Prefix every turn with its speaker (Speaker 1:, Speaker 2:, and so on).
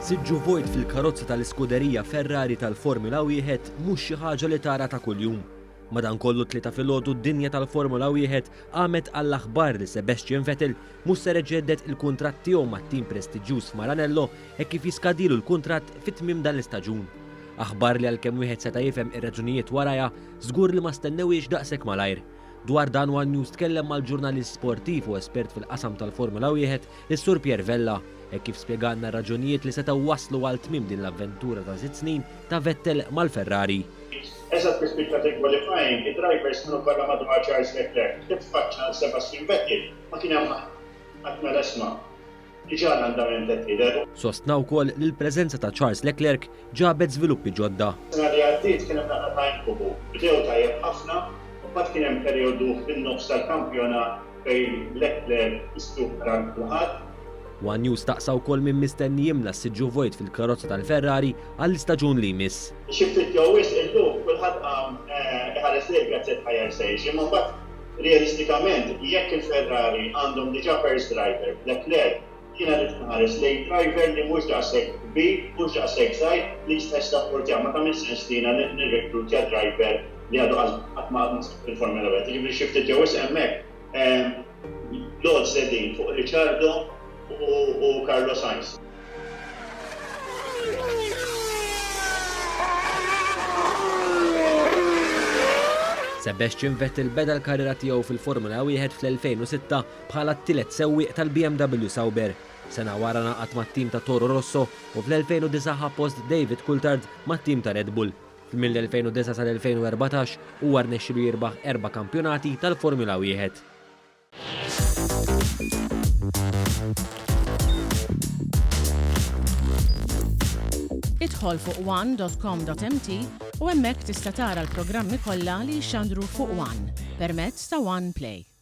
Speaker 1: Siġġu vojt fil-karozza tal-Iscuderia Ferrari tal-Formula wieħed mhux xi ħaġa li tara ta' kuljum. Madankollu t-Tlieta filgħodu d-dinja tal-Formula wieħed qamet għall-aħbar li Sebastian Vettel mhux se iġeddet il-kuntratt tiegħu mat-tim prestiġjuż f'Maranello hekk kif jiskadilu l-kuntratt fit-tmiem dan l-istaġun. Aħbar li għalkemm wieħed seta' jifhem ir-raġunijiet warajha żgur li ma stennewiex daqshekk malajr. Dwar dan One News tkellem mal-ġurnalist sportiv u espert fil-qasam tal-Formula wieħed, is-Sur Pierre Vella, hekk kif spjegalna r-raġunijiet li setgħu waslu għal tmiem din l-avventura ta' 6 snin ta' Vettel mal-Ferrari.
Speaker 2: Eżatt fi speed ta' qualifying, id-drivers kienu barra madwar Charles Leclerc, kif faċċa Sebastian Vettel, ma kien hemm ħadd l-esma' li ġara l-andament qed
Speaker 1: Sostna wkoll li l-preżenza ta' Charles Leclerc ġabet żviluppi ġodda.
Speaker 2: Sena li għaddiet kien hemm naqra ta' inkubu, bdew tajjeb ħafna, u mbagħad kien hemm perjodu fin-nofs tal-kampjonat fejn Leclerc istupra l-ħadd.
Speaker 1: One News taqsa wkoll minn mistenni jimla s-siġġu vojt fil-karozza tal-Ferrari għall-istaġun li jmiss.
Speaker 2: Xi ftit jew wisq illum kulħadd qam iħares lejn gazzett ħajjar sejx, imma mbagħad realistikament jekk il-Ferrari għandhom diġà first driver Leclerc jiena li tħares lejn driver li mhux daqshekk kbir, mhux daqshekk żgħir li jista' jistappurtja ma tagħmilx sens lina nirrekrutja driver li għadu qatt ma fil-Formula wieħed. Jiġifieri xi ftit jew wisq hemmhekk lod sedin fuq Ricciardo u Carlos Sainz.
Speaker 1: Sebastian Vettel beda l-karriera tiegħu fil-Formula wieħed fl-2006 bħala t-tielet sewwieq tal-BMW Sauber. Sena wara naqat mat-tim ta' Toro Rosso u fl-2009 ħapost David Coulthard mat-tim ta' Red Bull. Mill-2009 sal-2014 huwa rnexxielu jirbaħ 4 kampjonati tal-Formula wieħed.
Speaker 3: Idħol fuq one.com.mt u hemmhekk tista' tara l-programmi kollha li jxandru fuq One permezz ta' One Play.